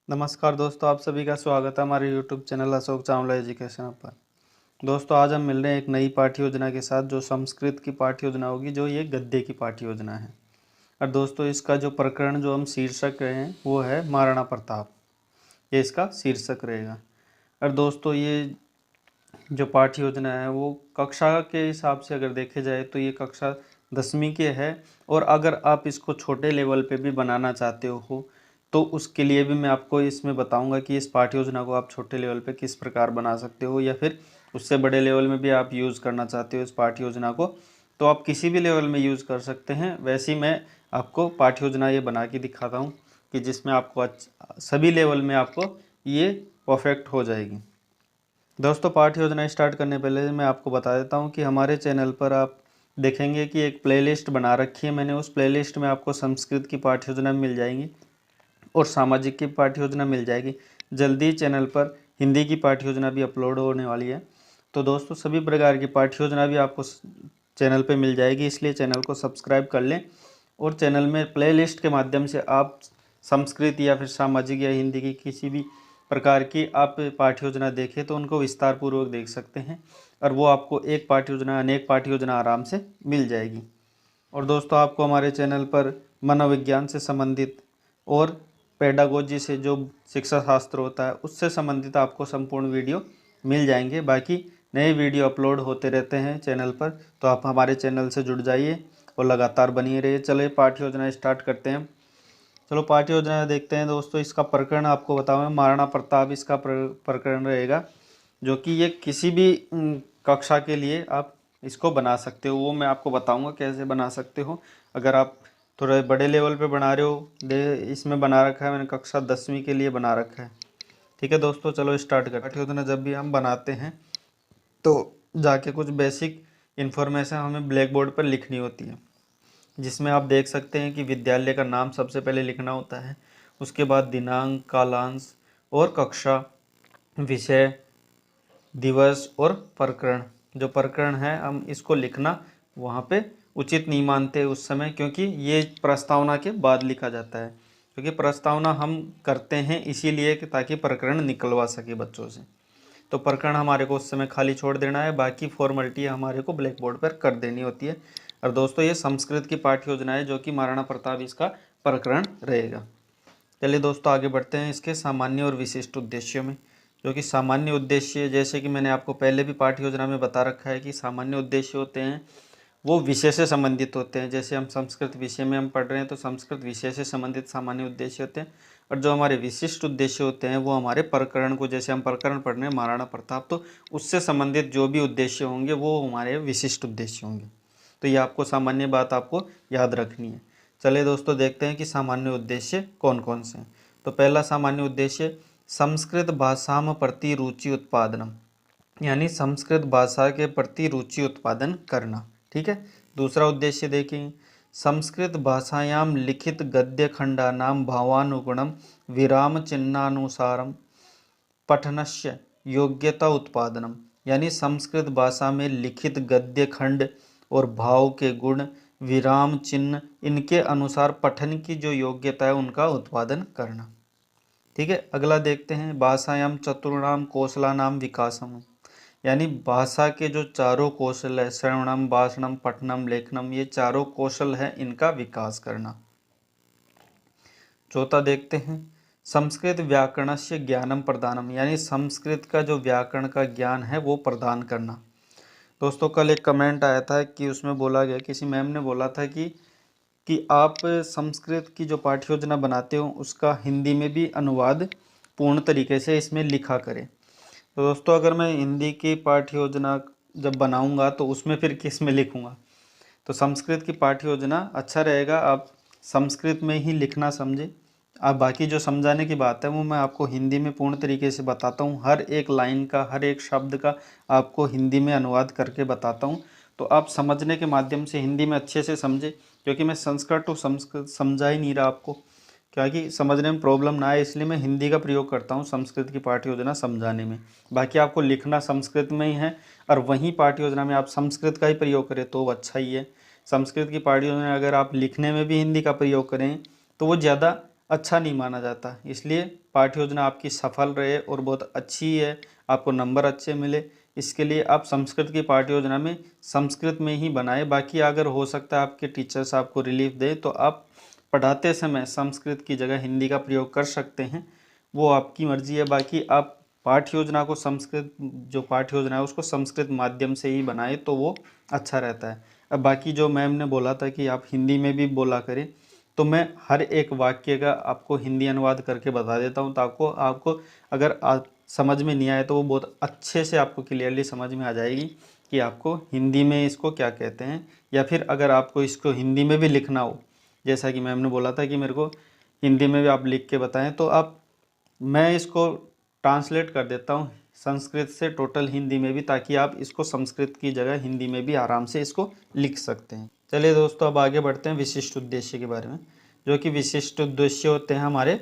नमस्कार दोस्तों, आप सभी का स्वागत है हमारे YouTube channel Ashok Chawla education पर। दोस्तों, आज हम मिल रहे हैं एक नई पाठ्य योजना के साथ जो संस्कृत की पाठ्य योजना होगी, जो ये गद्य की पाठ्य योजना है। और दोस्तों, इसका जो प्रकरण जो हम शीर्षक रहे हैं वो है महाराणा प्रताप। ये इसका शीर्षक रहेगा। और दोस्तों, ये जो पाठ्य योजना है वो कक्षा के हिसाब से अगर देखे जाए तो ये कक्षा 10वीं के है। और अगर आप इसको छोटे लेवल पे भी बनाना चाहते हो तो उसके लिए भी मैं आपको इसमें बताऊंगा कि इस पाठ्य योजना को आप छोटे लेवल पे किस प्रकार बना सकते हो, या फिर उससे बड़े लेवल में भी आप यूज़ करना चाहते हो इस पाठ्य योजना को, तो आप किसी भी लेवल में यूज़ कर सकते हैं। वैसे ही मैं आपको पाठ्य योजना ये बना के दिखाता हूँ कि जिसमें आपको सभी लेवल में आपको ये परफेक्ट हो जाएगी। दोस्तों, पाठ्य योजना स्टार्ट करने पहले मैं आपको बता देता हूँ कि हमारे चैनल पर आप देखेंगे कि एक प्लेलिस्ट बना रखी है मैंने। उस प्लेलिस्ट में आपको संस्कृत की पाठ्य योजना मिल जाएंगी और सामाजिक की पाठ्य योजना मिल जाएगी। जल्दी चैनल पर हिंदी की पाठ्य योजना भी अपलोड होने वाली है। तो दोस्तों, सभी प्रकार की पाठ्य योजना भी आपको चैनल पे मिल जाएगी, इसलिए चैनल को सब्सक्राइब कर लें। और चैनल में प्लेलिस्ट के माध्यम से आप संस्कृत या फिर सामाजिक या हिंदी की किसी भी प्रकार की आप पाठ्य योजना देखें तो उनको विस्तार पूर्वक देख सकते हैं। और वो आपको एक पाठ्य योजना अनेक पाठ्य योजना आराम से मिल जाएगी। और दोस्तों, आपको हमारे चैनल पर मनोविज्ञान से संबंधित और पेडागोजी से जो शिक्षा शास्त्र होता है उससे संबंधित आपको संपूर्ण वीडियो मिल जाएंगे। बाकी नए वीडियो अपलोड होते रहते हैं चैनल पर, तो आप हमारे चैनल से जुड़ जाइए और लगातार बनी रहिए। चलिए पाठ्य योजना स्टार्ट करते हैं। चलो पाठ्य योजना देखते हैं। दोस्तों, इसका प्रकरण आपको बताऊँ, महाराणा प्रताप इसका प्रकरण रहेगा, जो कि ये किसी भी कक्षा के लिए आप इसको बना सकते हो। वो मैं आपको बताऊंगा कैसे बना सकते हो। अगर आप थोड़े बड़े लेवल पे बना रहे हो, इसमें बना रखा है मैंने कक्षा 10वीं के लिए बना रखा है। ठीक है दोस्तों, चलो स्टार्ट करते हैं। पाठ्य योजना जब भी हम बनाते हैं तो जाके कुछ बेसिक इन्फॉर्मेशन हमें ब्लैक बोर्ड पर लिखनी होती है, जिसमें आप देख सकते हैं कि विद्यालय का नाम सबसे पहले लिखना होता है। उसके बाद दिनांक, कालांश और कक्षा, विषय, दिवस और प्रकरण। जो प्रकरण है हम इसको लिखना वहाँ पे उचित नहीं मानते उस समय, क्योंकि ये प्रस्तावना के बाद लिखा जाता है। क्योंकि प्रस्तावना हम करते हैं इसीलिए कि ताकि प्रकरण निकलवा सके बच्चों से। तो प्रकरण हमारे को उस समय खाली छोड़ देना है, बाकी फॉर्मेलिटी हमारे को ब्लैक बोर्ड पर कर देनी होती है। और दोस्तों, ये संस्कृत की पाठ्य योजना है जो कि महाराणा प्रताप इसका प्रकरण रहेगा। चलिए दोस्तों, आगे बढ़ते हैं इसके सामान्य और विशिष्ट उद्देश्यों में। जो कि सामान्य उद्देश्य, जैसे कि मैंने आपको पहले भी पाठ्य योजना में बता रखा है कि सामान्य उद्देश्य होते हैं वो विषय से संबंधित होते हैं। जैसे हम संस्कृत विषय में हम पढ़ रहे हैं तो संस्कृत विषय से संबंधित सामान्य उद्देश्य होते हैं। और जो हमारे विशिष्ट उद्देश्य होते हैं वो हमारे प्रकरण को, जैसे हम प्रकरण पढ़ रहे हैं महाराणा प्रताप, तो उससे संबंधित जो भी उद्देश्य होंगे वो हमारे विशिष्ट उद्देश्य होंगे। तो ये आपको सामान्य बात आपको याद रखनी है। चलिए दोस्तों, देखते हैं कि सामान्य उद्देश्य कौन कौन से हैं। तो पहला सामान्य उद्देश्य संस्कृत भाषाम प्रति रुचि उत्पादनम, यानी संस्कृत भाषा के प्रति रुचि उत्पादन करना। ठीक है। दूसरा उद्देश्य देखें, संस्कृत भाषायाम लिखित गद्य खंडानाम भावानुगुणम विराम चिन्हानुसारम पठनस्य योग्यता उत्पादनम, यानी संस्कृत भाषा में लिखित गद्य खंड और भाव के गुण, विराम चिन्ह, इनके अनुसार पठन की जो योग्यता है उनका उत्पादन करना। ठीक है। अगला देखते हैं, भाषायाम चतुर्णाम कौशलानाम विकासम, यानी भाषा के जो चारों कौशल है, श्रवणम, भाषणम, पठनम, लेखनम, ये चारों कौशल है, इनका विकास करना। चौथा देखते हैं, संस्कृत व्याकरणस्य ज्ञानम प्रदानम, यानी संस्कृत का जो व्याकरण का ज्ञान है वो प्रदान करना। दोस्तों, कल एक कमेंट आया था कि उसमें बोला गया, किसी मैम ने बोला था कि आप संस्कृत की जो पाठ्य योजना बनाते हो उसका हिंदी में भी अनुवाद पूर्ण तरीके से इसमें लिखा करें। तो दोस्तों, अगर मैं हिंदी की पाठ्य योजना जब बनाऊंगा तो उसमें फिर किस में लिखूंगा? तो संस्कृत की पाठ्य योजना अच्छा रहेगा आप संस्कृत में ही लिखना समझे। आप बाकी जो समझाने की बात है वो मैं आपको हिंदी में पूर्ण तरीके से बताता हूँ। हर एक लाइन का, हर एक शब्द का आपको हिंदी में अनुवाद करके बताता हूँ, तो आप समझने के माध्यम से हिंदी में अच्छे से समझे। क्योंकि मैं संस्कृत टू संस्कृत समझा ही नहीं रहा आपको, क्योंकि समझने में प्रॉब्लम ना आए, इसलिए मैं हिंदी का प्रयोग करता हूँ संस्कृत की पाठ्य योजना समझाने में। बाकी आपको लिखना संस्कृत में ही है और वहीं पाठ्य योजना में आप संस्कृत का ही प्रयोग करें तो अच्छा ही है। संस्कृत की पाठ्य योजना अगर आप लिखने में भी हिंदी का प्रयोग करें तो वो ज़्यादा अच्छा नहीं माना जाता। इसलिए पाठ्य योजना आपकी सफल रहे और बहुत अच्छी है, आपको नंबर अच्छे मिले, इसके लिए आप संस्कृत की पाठ्य योजना में संस्कृत में ही बनाए। बाकी अगर हो सकता है आपके टीचर्स आपको रिलीफ दे तो आप पढ़ाते समय संस्कृत की जगह हिंदी का प्रयोग कर सकते हैं, वो आपकी मर्जी है। बाकी आप पाठ्य योजना को संस्कृत, जो पाठ्य योजना है उसको संस्कृत माध्यम से ही बनाए तो वो अच्छा रहता है। अब बाकी जो मैम ने बोला था कि आप हिंदी में भी बोला करें, तो मैं हर एक वाक्य का आपको हिंदी अनुवाद करके बता देता हूँ, तो आपको आपको अगर समझ में नहीं आए तो वो बहुत अच्छे से आपको क्लियरली समझ में आ जाएगी कि आपको हिंदी में इसको क्या कहते हैं। या फिर अगर आपको इसको हिंदी में भी लिखना हो, जैसा कि मैम ने बोला था कि मेरे को हिंदी में भी आप लिख के बताएं, तो आप मैं इसको ट्रांसलेट कर देता हूँ संस्कृत से टोटल हिंदी में भी, ताकि आप इसको संस्कृत की जगह हिंदी में भी आराम से इसको लिख सकते हैं। चलिए दोस्तों, अब आगे बढ़ते हैं विशिष्ट उद्देश्य के बारे में, जो कि विशिष्ट उद्देश्य होते हैं हमारे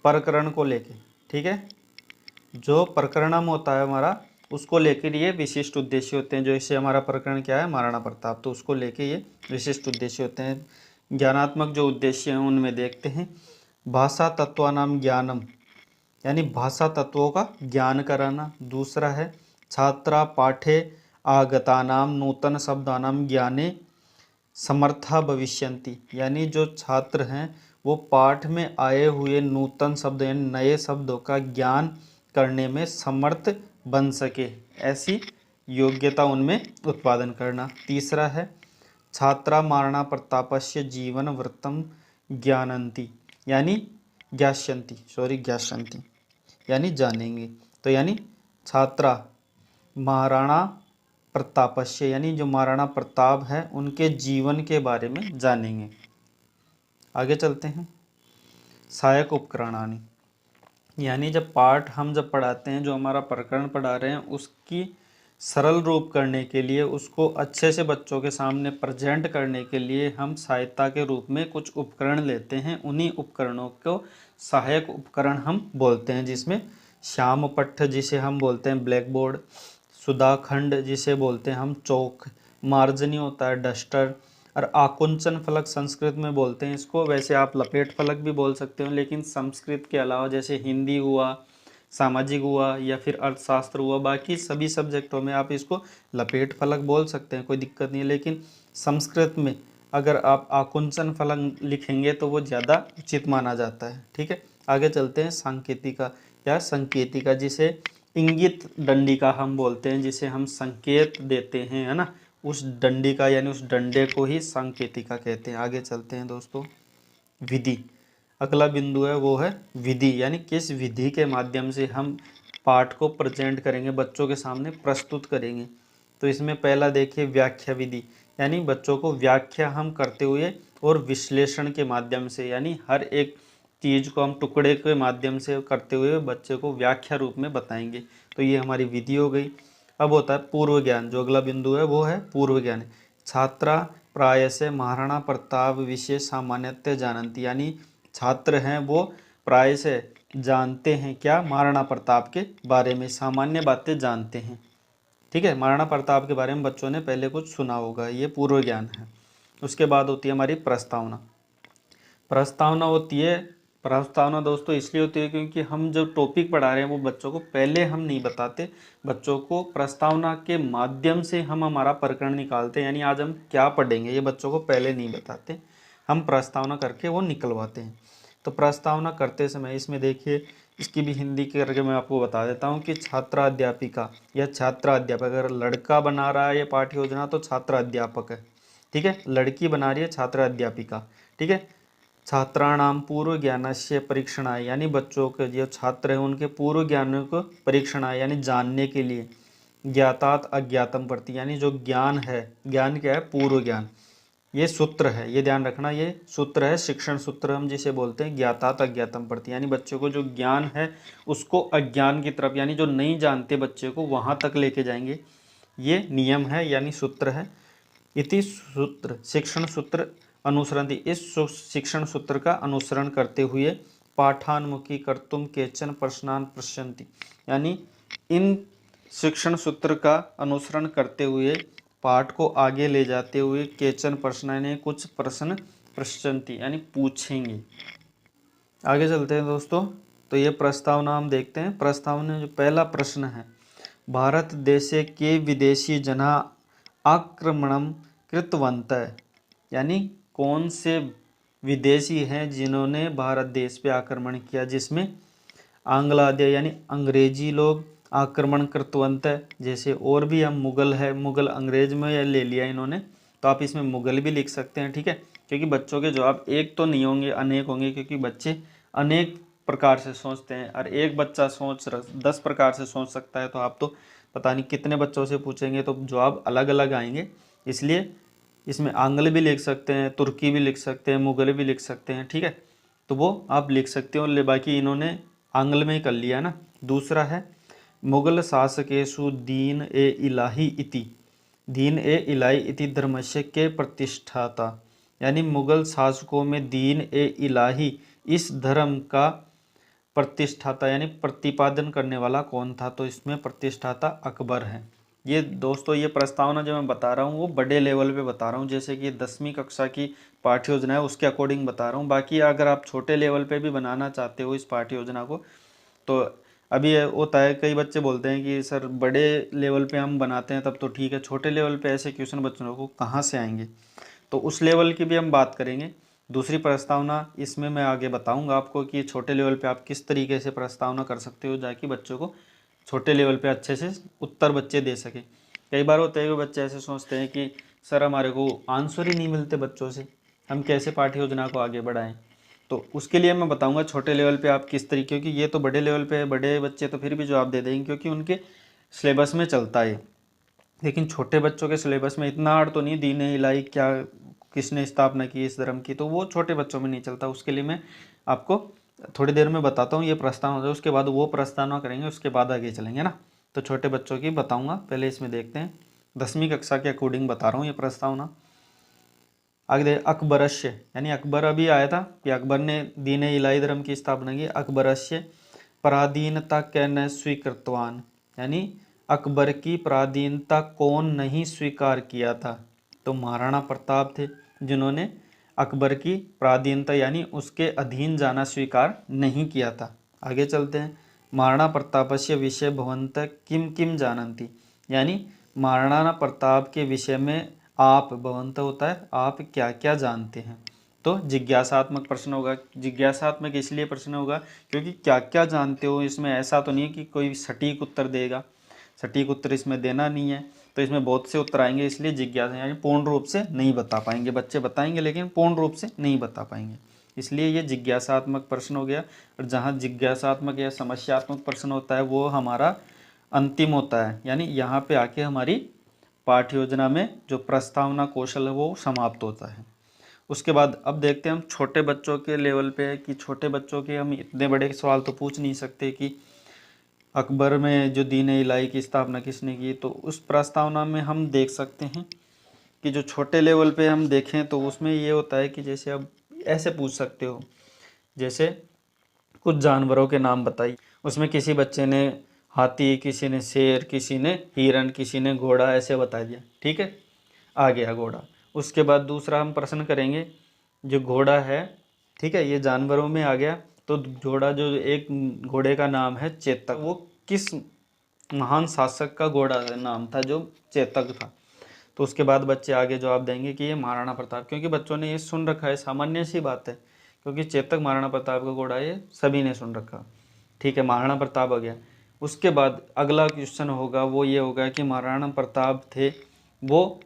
प्रकरण को लेके। ठीक है, जो प्रकरणम होता है हमारा, उसको लेकर ये विशिष्ट उद्देश्य होते हैं। जो इससे हमारा प्रकरण क्या है, महाराणा प्रताप, तो उसको लेके ये विशिष्ट उद्देश्य होते हैं। ज्ञानात्मक जो उद्देश्य हैं उनमें देखते हैं, भाषा तत्वानाम ज्ञानम, यानी भाषा तत्वों का ज्ञान कराना। दूसरा है छात्रा पाठे आगतानाम नूतन शब्दानाम ज्ञाने समर्था भविष्यन्ति, यानी जो छात्र हैं वो पाठ में आए हुए नूतन शब्द यानी नए शब्दों का ज्ञान करने में समर्थ बन सके, ऐसी योग्यता उनमें उत्पादन करना। तीसरा है छात्रा महाराणा प्रतापस्य जीवन वृत्तम ज्ञानन्ति, यानी ज्ञास्यन्ति यानी जानेंगे। तो यानी छात्रा महाराणा प्रतापस्य, यानी जो महाराणा प्रताप है उनके जीवन के बारे में जानेंगे। आगे चलते हैं, सहायक उपकरणानि, यानी जब पाठ हम जब पढ़ाते हैं, जो हमारा प्रकरण पढ़ा रहे हैं उसकी सरल रूप करने के लिए, उसको अच्छे से बच्चों के सामने प्रेजेंट करने के लिए हम सहायता के रूप में कुछ उपकरण लेते हैं। उन्हीं उपकरणों को सहायक उपकरण हम बोलते हैं, जिसमें श्याम पट्ट जिसे हम बोलते हैं ब्लैक बोर्ड, सुधाखंड जिसे बोलते हैं हम चौक, मार्जनी होता है डस्टर, और आकुंचन फलक संस्कृत में बोलते हैं इसको। वैसे आप लपेट फलक भी बोल सकते हो, लेकिन संस्कृत के अलावा जैसे हिंदी हुआ, सामाजिक हुआ, या फिर अर्थशास्त्र हुआ, बाकी सभी सब्जेक्टों में आप इसको लपेट फलक बोल सकते हैं, कोई दिक्कत नहीं है। लेकिन संस्कृत में अगर आप आकुंचन फलक लिखेंगे तो वो ज़्यादा उचित माना जाता है। ठीक है, आगे चलते हैं, सांकेतिका या संकेतिका, जिसे इंगित डंडिका हम बोलते हैं, जिसे हम संकेत देते हैं, है ना, उस डंडिका यानी उस डंडे को ही सांकेतिका कहते हैं। आगे चलते हैं दोस्तों, विधि, अगला बिंदु है वो है विधि, यानी किस विधि के माध्यम से हम पाठ को प्रेजेंट करेंगे, बच्चों के सामने प्रस्तुत करेंगे। तो इसमें पहला देखिए व्याख्या विधि, यानी बच्चों को व्याख्या हम करते हुए और विश्लेषण के माध्यम से, यानी हर एक चीज़ को हम टुकड़े के माध्यम से करते हुए बच्चे को व्याख्या रूप में बताएंगे। तो ये हमारी विधि हो गई। अब होता है पूर्व ज्ञान, जो अगला बिंदु है वो है पूर्व ज्ञान। छात्रा प्राय से महाराणा प्रताप विषय सामान्यतः जानती, यानी छात्र हैं वो प्राय से जानते हैं क्या, महाराणा प्रताप के बारे में सामान्य बातें जानते हैं। ठीक है, महाराणा प्रताप के बारे में बच्चों ने पहले कुछ सुना होगा, ये पूर्व ज्ञान है। उसके बाद होती है हमारी प्रस्तावना। प्रस्तावना होती है, प्रस्तावना दोस्तों इसलिए होती है क्योंकि हम जो टॉपिक पढ़ा रहे हैं वो बच्चों को पहले हम नहीं बताते, बच्चों को प्रस्तावना के माध्यम से हम हमारा प्रकरण निकालते हैं। यानी आज हम क्या पढ़ेंगे ये बच्चों को पहले नहीं बताते, हम प्रस्तावना करके वो निकलवाते हैं। तो प्रस्तावना करते समय इसमें देखिए, इसकी भी हिंदी करके मैं आपको बता देता हूँ कि छात्रा अध्यापिका या छात्रा अध्यापक, अगर लड़का बना रहा है ये पाठ्य योजना तो छात्रा अध्यापक है। ठीक है, लड़की बना रही है छात्रा अध्यापिका। ठीक है, छात्राणाम पूर्व ज्ञानस्य परीक्षणाय, यानी बच्चों के जो छात्र हैं उनके पूर्व ज्ञान को परीक्षणाय यानी जानने के लिए, ज्ञातात अज्ञातम प्रति, यानी जो ज्ञान है, ज्ञान क्या है, पूर्व ज्ञान, ये सूत्र है, ये ध्यान रखना, ये सूत्र है, शिक्षण सूत्र हम जिसे बोलते हैं, ज्ञातात अज्ञातम प्रति, यानी बच्चों को जो ज्ञान है उसको अज्ञान की तरफ, यानी जो नहीं जानते बच्चे को वहाँ तक लेके जाएंगे, ये नियम है यानी सूत्र है। इति सूत्र शिक्षण सूत्र अनुसरण, इस शिक्षण सूत्र का अनुसरण करते हुए पाठान्मुखी कर्तुम केचन प्रश्नान पृच्छन्ति, यानी इन शिक्षण सूत्र का अनुसरण करते हुए पाठ को आगे ले जाते हुए केचन प्रश्न, यानी कुछ प्रश्न पृच्छन्ति यानी पूछेंगे। आगे चलते हैं दोस्तों। तो ये प्रस्तावना हम देखते हैं। प्रस्तावना में जो पहला प्रश्न है, भारत देशे के विदेशी जना आक्रमणम कृतवन्तः, यानी कौन से विदेशी हैं जिन्होंने भारत देश पे आक्रमण किया, जिसमें आंग्लाद्य यानी अंग्रेजी लोग आक्रमण कृतवन्तः, जैसे और भी हम मुगल है, मुगल अंग्रेज में या ले लिया इन्होंने, तो आप इसमें मुगल भी लिख सकते हैं, ठीक है। क्योंकि बच्चों के जवाब एक तो नहीं होंगे, अनेक होंगे, क्योंकि बच्चे अनेक प्रकार से सोचते हैं और एक बच्चा 10 प्रकार से सोच सकता है, तो आप तो पता नहीं कितने बच्चों से पूछेंगे तो जवाब अलग अलग आएंगे। इसलिए इसमें आंग्ल भी लिख सकते हैं, तुर्की भी लिख सकते हैं, मुगल भी लिख सकते हैं, ठीक है। तो वो आप लिख सकते हो, ले बाकी इन्होंने आंग्ल में ही कर लिया ना। दूसरा है मुगल शासकेषु दीन ए इलाही इति, दीन ए इलाही इति धर्मस्य के प्रतिष्ठाता, यानी मुगल शासकों में दीन ए इलाही इस धर्म का प्रतिष्ठाता यानी प्रतिपादन करने वाला कौन था, तो इसमें प्रतिष्ठाता अकबर है। ये दोस्तों ये प्रस्तावना जो मैं बता रहा हूँ वो बड़े लेवल पे बता रहा हूँ, जैसे कि 10वीं कक्षा की पाठ्य योजना है उसके अकॉर्डिंग बता रहा हूँ। बाकी अगर आप छोटे लेवल पे भी बनाना चाहते हो इस पाठ्य योजना को, तो अभी होता है कई बच्चे बोलते हैं कि सर बड़े लेवल पे हम बनाते हैं तब तो ठीक है, छोटे लेवल पे ऐसे क्वेश्चन बच्चों को कहाँ से आएंगे, तो उस लेवल की भी हम बात करेंगे। दूसरी प्रस्तावना इसमें मैं आगे बताऊंगा आपको कि छोटे लेवल पे आप किस तरीके से प्रस्तावना कर सकते हो, ताकि बच्चों को छोटे लेवल पे अच्छे से उत्तर बच्चे दे सके। कई बार होता है कि बच्चे ऐसे सोचते हैं कि सर हमारे को आंसर ही नहीं मिलते बच्चों से, हम कैसे पाठ्य योजना को आगे बढ़ाएं। तो उसके लिए मैं बताऊंगा छोटे लेवल पे आप किस तरीके, क्योंकि ये तो बड़े लेवल पे है, बड़े बच्चे तो फिर भी जवाब दे देंगे क्योंकि उनके सिलेबस में चलता है। लेकिन छोटे बच्चों के सिलेबस में इतना हार्ड तो नहीं, दीन इलाही क्या किसने स्थापना की इस धर्म की, तो वो छोटे बच्चों में नहीं चलता। उसके लिए मैं आपको थोड़ी देर में बताता हूँ, ये प्रस्तावना हो जाए उसके बाद वो प्रस्तावना करेंगे, उसके बाद आगे चलेंगे ना। तो छोटे बच्चों की बताऊँगा, पहले इसमें देखते हैं 10वीं कक्षा के अकॉर्डिंग बता रहा हूँ ये प्रस्तावना। आगे दे अकबरस्य, यानी अकबर अभी आया था कि अकबर ने दीन इलाही धर्म की स्थापना की। अकबरस्य पराधीनता के न स्वीकृतवान, यानी अकबर की पराधीनता कौन नहीं स्वीकार किया था, तो महाराणा प्रताप थे जिन्होंने अकबर की पराधीनता यानी उसके अधीन जाना स्वीकार नहीं किया था। आगे चलते हैं। महाराणा प्रतापस्य विषय भवंत किम किम जानन्ति, यानी महाराणा प्रताप के विषय में आप, भवंत होता है आप, क्या क्या जानते हैं। तो जिज्ञासात्मक प्रश्न होगा। जिज्ञासात्मक इसलिए प्रश्न होगा क्योंकि क्या क्या जानते हो, इसमें ऐसा तो नहीं कि कोई सटीक उत्तर देगा, सटीक उत्तर इसमें देना नहीं है, तो इसमें बहुत से उत्तर आएंगे, इसलिए जिज्ञासा यानी पूर्ण रूप से नहीं बता पाएंगे बच्चे, बताएंगे लेकिन पूर्ण रूप से नहीं बता पाएंगे, इसलिए ये जिज्ञासात्मक प्रश्न हो गया। और जहाँ जिज्ञासात्मक या समस्यात्मक प्रश्न होता है वो हमारा अंतिम होता है, यानी यहाँ पे आके हमारी पाठ्य योजना में जो प्रस्तावना कौशल है वो समाप्त होता है। उसके बाद अब देखते हैं हम छोटे बच्चों के लेवल पे, कि छोटे बच्चों के हम इतने बड़े सवाल तो पूछ नहीं सकते कि अकबर में जो दीन इलाही की स्थापना किसने की, तो उस प्रस्तावना में हम देख सकते हैं कि जो छोटे लेवल पे हम देखें तो उसमें ये होता है कि जैसे अब ऐसे पूछ सकते हो, जैसे कुछ जानवरों के नाम बताइए, उसमें किसी बच्चे ने हाथी, किसी ने शेर, किसी ने हिरन, किसी ने घोड़ा, ऐसे बता दिया, ठीक है, आ गया घोड़ा। उसके बाद दूसरा हम प्रश्न करेंगे, जो घोड़ा है, ठीक है, ये जानवरों में आ गया, तो घोड़ा जो एक घोड़े का नाम है चेतक, वो किस महान शासक का घोड़ा नाम था जो चेतक था। तो उसके बाद बच्चे आगे जवाब देंगे कि ये महाराणा प्रताप, क्योंकि बच्चों ने ये सुन रखा है, सामान्य सी बात है, क्योंकि चेतक महाराणा प्रताप का घोड़ा ये सभी ने सुन रखा, ठीक है, महाराणा प्रताप आ गया। उसके बाद अगला क्वेश्चन होगा वो ये होगा कि महाराणा प्रताप थे वो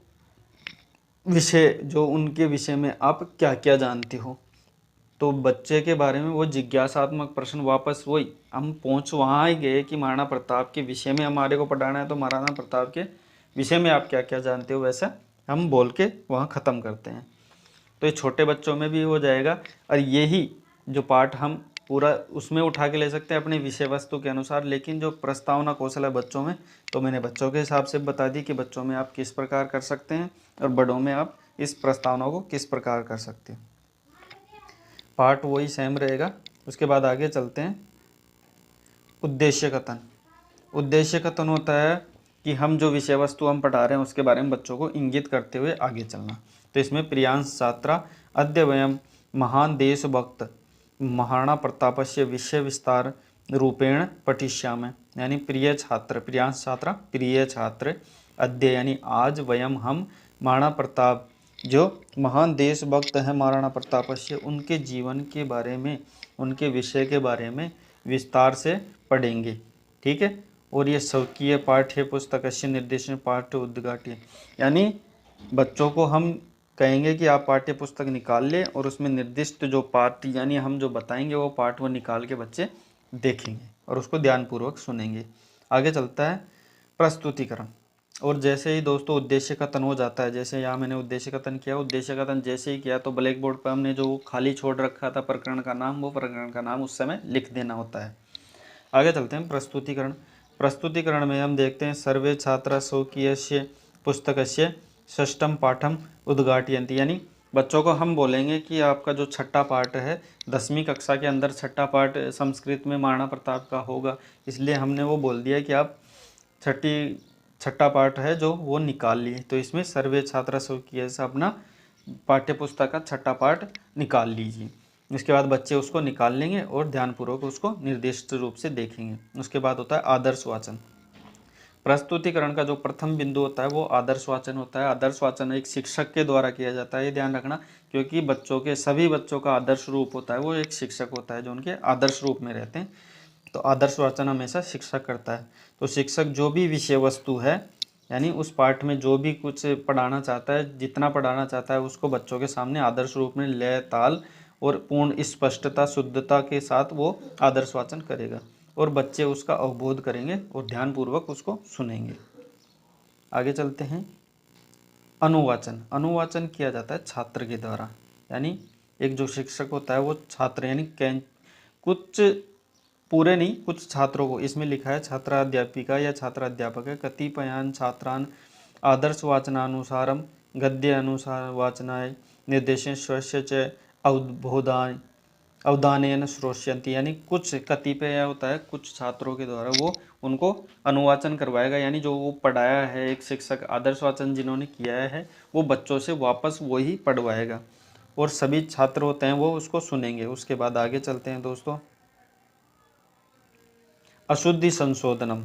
विषय, जो उनके विषय में आप क्या क्या जानते हो। तो बच्चे के बारे में वो जिज्ञासात्मक प्रश्न, वापस वही हम पहुँच वहाँ ही गए कि महाराणा प्रताप के विषय में हमारे को पढ़ाना है, तो महाराणा प्रताप के विषय में आप क्या क्या जानते हो, वैसा हम बोल के वहाँ ख़त्म करते हैं। तो ये छोटे बच्चों में भी हो जाएगा, और यही जो पाठ हम पूरा उसमें उठा के ले सकते हैं अपने विषय वस्तु के अनुसार। लेकिन जो प्रस्तावना कौशल है बच्चों में, तो मैंने बच्चों के हिसाब से बता दी कि बच्चों में आप किस प्रकार कर सकते हैं और बड़ों में आप इस प्रस्तावना को किस प्रकार कर सकते हैं। पार्ट वही सेम रहेगा। उसके बाद आगे चलते हैं। उद्देश्य कथन। उद्देश्य कथन होता है कि हम जो विषय वस्तु हम पढ़ा रहे हैं उसके बारे में बच्चों को इंगित करते हुए आगे चलना। तो इसमें प्रियांश छात्रा अद्य वयम महान देशभक्त महाराणा प्रतापस्य विषय विस्तार रूपेण पठिष्यामि, यानी प्रिय छात्र, प्रियांश छात्रा, प्रिय छात्र, अद्य यानी आज, वयम हम, महाराणा प्रताप जो महान देशभक्त हैं महाराणा प्रतापस्य, उनके जीवन के बारे में, उनके विषय के बारे में विस्तार से पढ़ेंगे। ठीक है। और ये स्वकीय पाठ्य पुस्तकस्य निर्देशन पाठ्य उद्घाट्य, यानी बच्चों को हम कहेंगे कि आप पाठ्य पुस्तक निकाल लें और उसमें निर्दिष्ट जो पाठ यानी हम जो बताएंगे वो पाठ वो निकाल के बच्चे देखेंगे और उसको ध्यानपूर्वक सुनेंगे। आगे चलता है प्रस्तुतिकरण। और जैसे ही दोस्तों उद्देश्य कथन हो जाता है, जैसे यहाँ मैंने उद्देश्य कथन किया, उद्देश्य कथन जैसे ही किया तो ब्लैक बोर्ड पर हमने जो खाली छोड़ रखा था प्रकरण का नाम, वो प्रकरण का नाम उस समय लिख देना होता है। आगे चलते हैं प्रस्तुतिकरण। प्रस्तुतिकरण में हम देखते हैं सर्वे छात्रा स्वकीयस्य पुस्तकस्य षष्ठम पाठम उद्घाटयन्ति, यानी बच्चों को हम बोलेंगे कि आपका जो छठा पाठ है 10वीं कक्षा के अंदर छठा पाठ संस्कृत में महाराणा प्रताप का होगा, इसलिए हमने वो बोल दिया कि आप छठा पाठ है जो वो निकाल लिए। तो इसमें सर्वे छात्रा स्वकीय से अपना पाठ्य पुस्तक का छठा पाठ निकाल लीजिए। उसके बाद बच्चे उसको निकाल लेंगे और ध्यानपूर्वक उसको निर्दिष्ट रूप से देखेंगे। उसके बाद होता है आदर्श वाचन। प्रस्तुतिकरण का जो प्रथम बिंदु होता है वो आदर्श वाचन होता है। आदर्श वाचन एक शिक्षक के द्वारा किया जाता है, ये ध्यान रखना, क्योंकि बच्चों के सभी बच्चों का आदर्श रूप होता है वो एक शिक्षक होता है जो उनके आदर्श रूप में रहते हैं। तो आदर्श वाचन हमेशा शिक्षक करता है। तो शिक्षक जो भी विषय वस्तु है, यानी उस पाठ में जो भी कुछ पढ़ाना चाहता है, जितना पढ़ाना चाहता है, उसको बच्चों के सामने आदर्श रूप में लय ताल और पूर्ण स्पष्टता शुद्धता के साथ वो आदर्श वाचन करेगा और बच्चे उसका अवबोध करेंगे और ध्यानपूर्वक उसको सुनेंगे। आगे चलते हैं अनुवाचन। अनुवाचन किया जाता है छात्र के द्वारा, यानी एक जो शिक्षक होता है वो छात्र यानी कुछ पूरे नहीं, कुछ छात्रों को, इसमें लिखा है छात्राध्यापिका या छात्राध्यापक है, कतिपयान छात्रान आदर्श वाचनानुसारम गद्य अनुसार वाचनाय निर्देशन स्वस्य च अवधानेन श्रोष्यन्ति, यानी कुछ कतिपय होता है कुछ छात्रों के द्वारा वो उनको अनुवाचन करवाएगा, यानी जो वो पढ़ाया है एक शिक्षक आदर्श वाचन जिन्होंने किया है वो बच्चों से वापस वही पढ़वाएगा और सभी छात्र होते हैं वो उसको सुनेंगे। उसके बाद आगे चलते हैं दोस्तों अशुद्धि संशोधनम।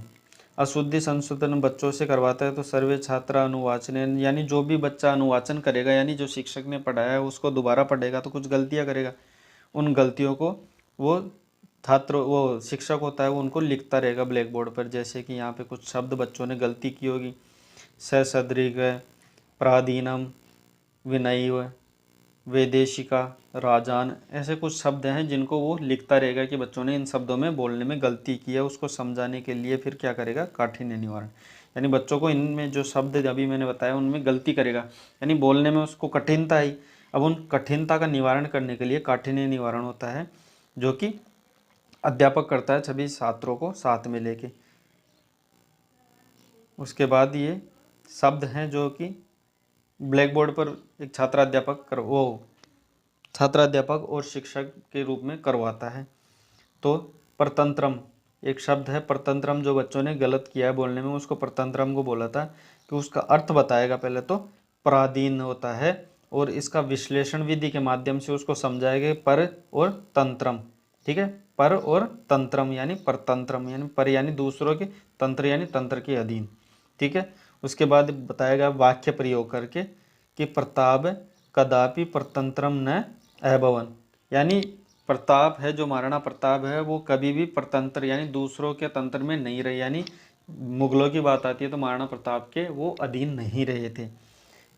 अशुद्धि संशोधन बच्चों से करवाता है तो सर्वे छात्रा अनुवाचन, यानी जो भी बच्चा अनुवाचन करेगा, यानी जो शिक्षक ने पढ़ाया है उसको दोबारा पढ़ेगा तो कुछ गलतियां करेगा, उन गलतियों को वो शिक्षक होता है वो उनको लिखता रहेगा ब्लैक बोर्ड पर। जैसे कि यहाँ पे कुछ शब्द बच्चों ने गलती की होगी, ससदृग, प्राधीनम, विनयव, वैदेशिका, राजान, ऐसे कुछ शब्द हैं जिनको वो लिखता रहेगा कि बच्चों ने इन शब्दों में बोलने में गलती की है। उसको समझाने के लिए फिर क्या करेगा, काठिन्य निवारण, यानी बच्चों को इनमें जो शब्द अभी मैंने बताया उनमें गलती करेगा, यानी बोलने में उसको कठिनता आई। अब उन कठिनता का निवारण करने के लिए काठिन्य निवारण होता है जो कि अध्यापक करता है सभी छात्रों को साथ में लेके। उसके बाद ये शब्द हैं जो कि ब्लैक बोर्ड पर एक छात्राध्यापक और शिक्षक के रूप में करवाता है। तो परतंत्रम एक शब्द है, परतंत्रम जो बच्चों ने गलत किया है बोलने में उसको परतंत्रम को बोला था कि उसका अर्थ बताएगा पहले तो पराधीन होता है और इसका विश्लेषण विधि के माध्यम से उसको समझाएगा पर और तंत्रम। ठीक है, पर और तंत्रम यानी परतंत्रम, यानी पर यानी दूसरों के, तंत्र यानी तंत्र के अधीन। ठीक है, उसके बाद बताएगा वाक्य प्रयोग करके कि प्रताप कदापि परतंत्रम न अभवन, यानी प्रताप है जो महाराणा प्रताप है वो कभी भी परतंत्र यानी दूसरों के तंत्र में नहीं रहे, यानी मुगलों की बात आती है तो महाराणा प्रताप के वो अधीन नहीं रहे थे।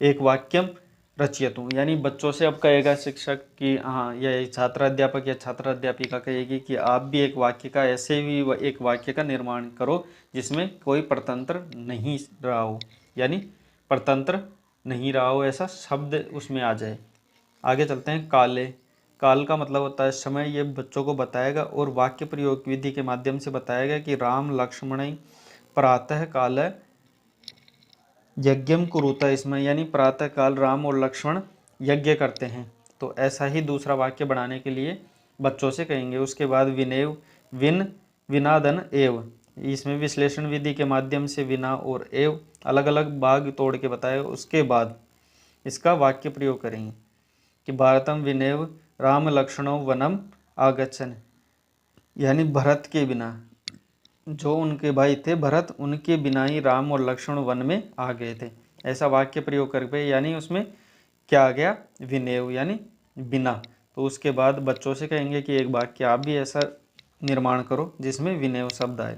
एक वाक्यम रचयतु, यानी बच्चों से अब कहेगा शिक्षक कि हाँ, या छात्राध्यापक या छात्राध्यापिका कहेगी कि आप भी एक वाक्य का ऐसे भी एक वाक्य का निर्माण करो जिसमें कोई परतंत्र नहीं रहा हो, यानी परतंत्र नहीं रहा हो ऐसा शब्द उसमें आ जाए। आगे चलते हैं काले। काल का मतलब होता है समय, ये बच्चों को बताएगा और वाक्य प्रयोग विधि के माध्यम से बताएगा कि राम लक्ष्मण प्रातः काल यज्ञम कुरुता, इसमें यानी प्रातः काल राम और लक्ष्मण यज्ञ करते हैं। तो ऐसा ही दूसरा वाक्य बनाने के लिए बच्चों से कहेंगे। उसके बाद विनेव विनादन एव, इसमें विश्लेषण विधि के माध्यम से विना और एव अलग अलग भाग तोड़ के बताए, उसके बाद इसका वाक्य प्रयोग करेंगे कि भारतम विनेव राम लक्ष्मणो वनम आगच्छन्, यानी भरत के बिना, जो उनके भाई थे भरत, उनके बिना ही राम और लक्ष्मण वन में आ गए थे। ऐसा वाक्य प्रयोग करके, यानी उसमें क्या आ गया, विनेव, यानी बिना। तो उसके बाद बच्चों से कहेंगे कि एक वाक्य आप भी ऐसा निर्माण करो जिसमें विनेव शब्द आए।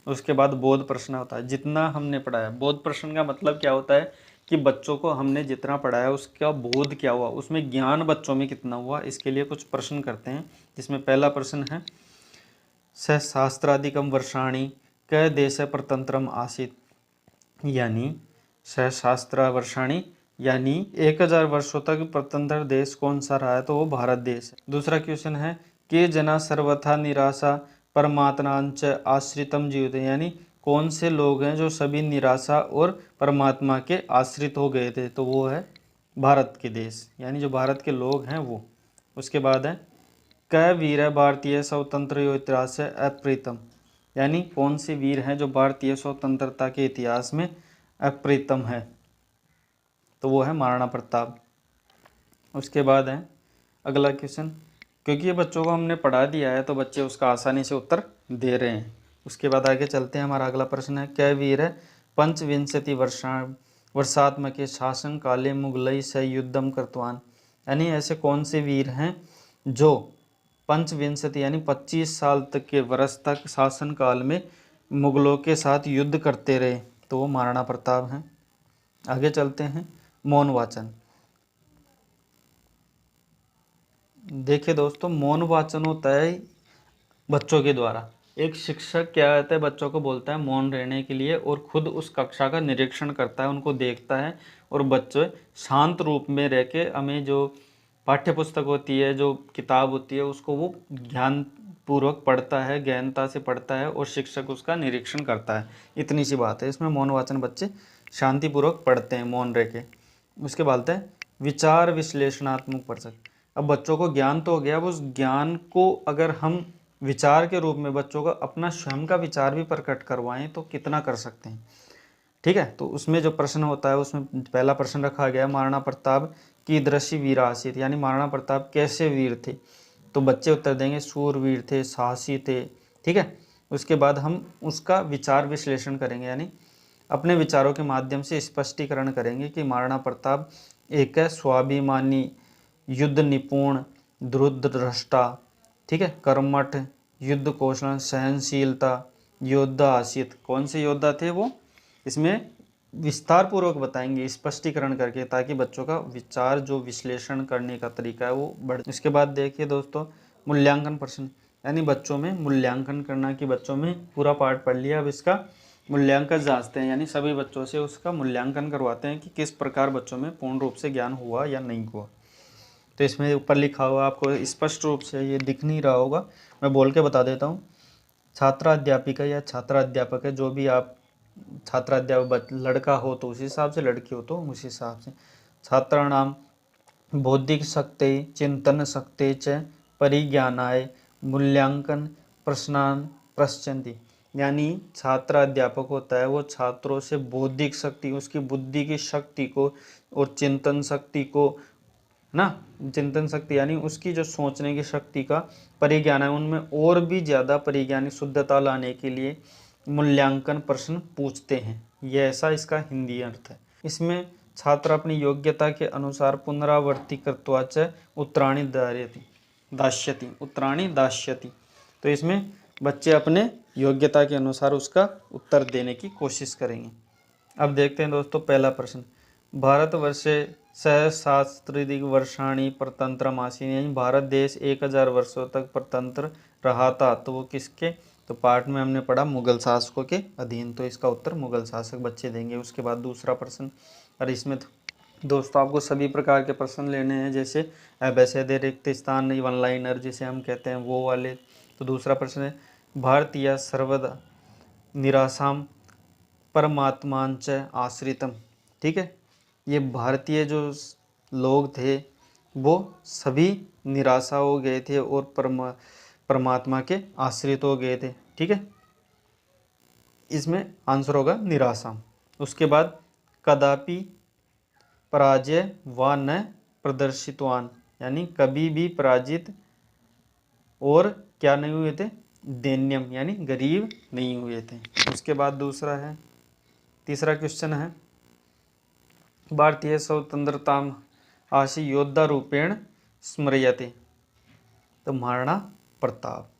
उसके बाद बोध प्रश्न होता है, जितना हमने पढ़ाया। बोध प्रश्न का मतलब क्या होता है कि बच्चों को हमने जितना पढ़ाया उसका बोध क्या हुआ, उसमें ज्ञान बच्चों में कितना हुआ, इसके लिए कुछ प्रश्न करते हैं। जिसमें पहला प्रश्न है, सहस्राधिकम वर्षाणि क देश प्रतंत्रम आसीत्, यानी सहस्त्र वर्षाणी, यानी 1000 वर्षों तक प्रतंत्र देश कौन सा रहा है, तो वो भारत देश है। दूसरा क्वेश्चन है, के जना सर्वथा निराशा परमात्मांच आश्रितम जीवते, यानी कौन से लोग हैं जो सभी निराशा और परमात्मा के आश्रित हो गए थे, तो वो है भारत के देश, यानी जो भारत के लोग हैं वो। उसके बाद है, क वीर है भारतीय स्वतंत्र इतिहास है अप्रीतम, यानी कौन से वीर हैं जो भारतीय स्वतंत्रता के इतिहास में अप्रीतम है, तो वो है महाराणा प्रताप। उसके बाद है अगला क्वेश्चन, क्योंकि ये बच्चों को हमने पढ़ा दिया है तो बच्चे उसका आसानी से उत्तर दे रहे हैं। उसके बाद आगे चलते हैं, हमारा अगला प्रश्न है, कै वीर है पंचविंशति वर्षात्मक के शासन काले मुगलई से युद्धम कर्तवान, यानी ऐसे कौन से वीर हैं जो पंचविंशति यानी 25 साल तक के वर्ष तक शासन काल में मुगलों के साथ युद्ध करते रहे, तो वो महाराणा प्रताप हैं। आगे चलते हैं, मौन वाचन। देखिए दोस्तों, मौन वाचन होता है बच्चों के द्वारा। एक शिक्षक क्या कहता है, बच्चों को बोलता है मौन रहने के लिए, और खुद उस कक्षा का निरीक्षण करता है, उनको देखता है, और बच्चे शांत रूप में रह के हमें जो पाठ्य पुस्तक होती है, जो किताब होती है, उसको वो ध्यान पूर्वक पढ़ता है, गहनता से पढ़ता है, और शिक्षक उसका निरीक्षण करता है। इतनी सी बात है इसमें। मौन वाचन बच्चे शांतिपूर्वक पढ़ते हैं मौन रह के। उसके बाद है विचार विश्लेषणात्मक परीक्षक। अब बच्चों को ज्ञान तो हो गया, अब उस ज्ञान को अगर हम विचार के रूप में बच्चों का अपना स्वयं का विचार भी प्रकट करवाएं तो कितना कर सकते हैं। ठीक है, तो उसमें जो प्रश्न होता है उसमें पहला प्रश्न रखा गया, महाराणा प्रताप की दृश्य वीरासित, यानी महाराणा प्रताप कैसे वीर थे, तो बच्चे उत्तर देंगे सूरवीर थे, साहसी थे। ठीक है, उसके बाद हम उसका विचार विश्लेषण करेंगे, यानी अपने विचारों के माध्यम से स्पष्टीकरण करेंगे कि महाराणा प्रताप एक है स्वाभिमानी, युद्ध निपुण, द्रुदृष्टा, ठीक है, कर्मठ, युद्ध कौशल, सहनशीलता, योद्धा आसित। कौन से योद्धा थे वो, इसमें विस्तार पूर्वक बताएंगे स्पष्टीकरण करके, ताकि बच्चों का विचार जो विश्लेषण करने का तरीका है वो बढ़। इसके बाद देखिए दोस्तों, मूल्यांकन प्रश्न, यानी बच्चों में मूल्यांकन करना, कि बच्चों में पूरा पाठ पढ़ लिया, अब इसका मूल्यांकन जांचते हैं, यानी सभी बच्चों से उसका मूल्यांकन करवाते हैं कि किस प्रकार बच्चों में पूर्ण रूप से ज्ञान हुआ या नहीं हुआ। तो इसमें ऊपर लिखा हुआ आपको स्पष्ट रूप से ये दिख नहीं रहा होगा, मैं बोल के बता देता हूँ। छात्राध्यापिका या छात्राध्यापक है, जो भी आप छात्राध्यापक, लड़का हो तो उस हिसाब से, लड़की हो तो उस हिसाब से। छात्राणाम बौद्धिक शक्ति चिंतन शक्ति च परिज्ञानाय मूल्यांकन प्रश्नान पृच्छन्ति, यानी छात्र अध्यापक होता है वो छात्रों से बौद्धिक शक्ति, उसकी बुद्धि की शक्ति को, और चिंतन शक्ति को ना, चिंतन शक्ति यानी उसकी जो सोचने की शक्ति का परिज्ञान है, उनमें और भी ज़्यादा परिज्ञानी शुद्धता लाने के लिए मूल्यांकन प्रश्न पूछते हैं। यह ऐसा इसका हिंदी अर्थ है। इसमें छात्र अपनी योग्यता के अनुसार पुनरावर्ती कृत्वा च उत्तराणि दास्यति, उत्तराणि दास्यति। तो इसमें बच्चे अपने योग्यता के अनुसार उसका उत्तर देने की कोशिश करेंगे। अब देखते हैं दोस्तों पहला प्रश्न, भारतवर्षे सहस्राधिक वर्षाणि प्रतंत्रम आसीत्, यानी भारत देश 1000 वर्षों तक प्रतंत्र रहा था, तो वो किसके, तो पाठ में हमने पढ़ा मुगल शासकों के अधीन, तो इसका उत्तर मुगल शासक बच्चे देंगे। उसके बाद दूसरा प्रश्न, और इसमें दोस्तों आपको सभी प्रकार के प्रश्न लेने हैं, जैसे अवैध रिक्त स्थान, वन लाइनर जिसे हम कहते हैं वो वाले। तो दूसरा प्रश्न है, भारतीय सर्वदा निराशाम परमात्मांच आश्रितम, ठीक है, ये भारतीय जो लोग थे वो सभी निराशा हो गए थे और परमात्मा के आश्रित हो गए थे। ठीक है, इसमें आंसर होगा निराशा। उसके बाद कदापि पराजय व न प्रदर्शितवान, यानी कभी भी पराजित और क्या नहीं हुए थे, दैन्यम यानी गरीब नहीं हुए थे। उसके बाद दूसरा है, तीसरा क्वेश्चन है, भारतीय स्वतंत्रताम आशी योद्धा रूपेण स्मर्यते। तो महाराणा प्रताप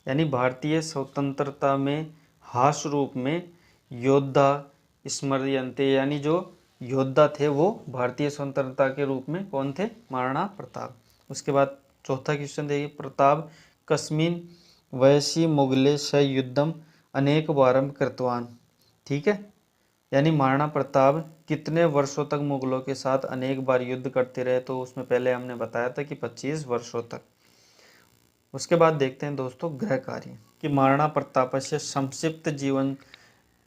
यानी भारतीय स्वतंत्रता में हास्य रूप में योद्धा स्मर्यन्ते यानी जो योद्धा थे वो भारतीय स्वतंत्रता के रूप में कौन थे, महाराणा प्रताप। उसके बाद चौथा क्वेश्चन देखिए, प्रताप कस्मिन वयसी मुगले स युद्धम अनेक बारम कृतवान। ठीक है, यानी महाराणा प्रताप कितने वर्षों तक मुगलों के साथ अनेक बार युद्ध करते रहे, तो उसमें पहले हमने बताया था कि 25 वर्षों तक। उसके बाद देखते हैं दोस्तों गृह कार्य कि महाराणा प्रताप से संक्षिप्त जीवन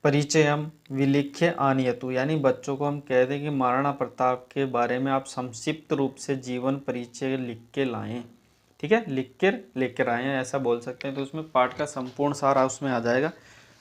परिचयम विलिख्य आनयतु, यानी बच्चों को हम कह दें कि महाराणा प्रताप के बारे में आप संक्षिप्त रूप से जीवन परिचय लिख के लाएं। ठीक है, लिख कर लेकर आए हैं ऐसा बोल सकते हैं। तो उसमें पाठ का संपूर्ण सार उसमें आ जाएगा।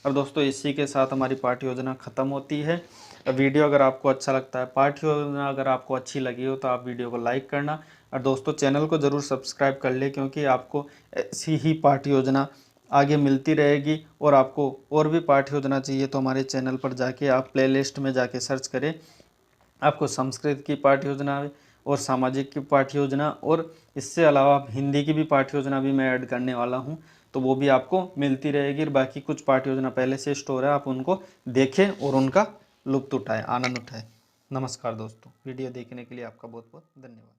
और दोस्तों इसी के साथ हमारी पाठ्य योजना ख़त्म होती है। वीडियो अगर आपको अच्छा लगता है, पाठ्य योजना अगर आपको अच्छी लगी हो तो आप वीडियो को लाइक करना, और दोस्तों चैनल को ज़रूर सब्सक्राइब कर ले, क्योंकि आपको ऐसी ही पाठ्य योजना आगे मिलती रहेगी। और आपको और भी पाठ्य योजना चाहिए तो हमारे चैनल पर जाके आप प्लेलिस्ट में जाके सर्च करें, आपको संस्कृत की पाठ्य योजना और सामाजिक की पाठ्य योजना और इससे अलावा हिंदी की भी पाठ्य योजना भी मैं ऐड करने वाला हूं, तो वो भी आपको मिलती रहेगी। और बाकी कुछ पाठ्य योजना पहले से स्टोर है, आप उनको देखें और उनका लुत्फ उठाएं, आनंद उठाएं। नमस्कार दोस्तों, वीडियो देखने के लिए आपका बहुत बहुत धन्यवाद।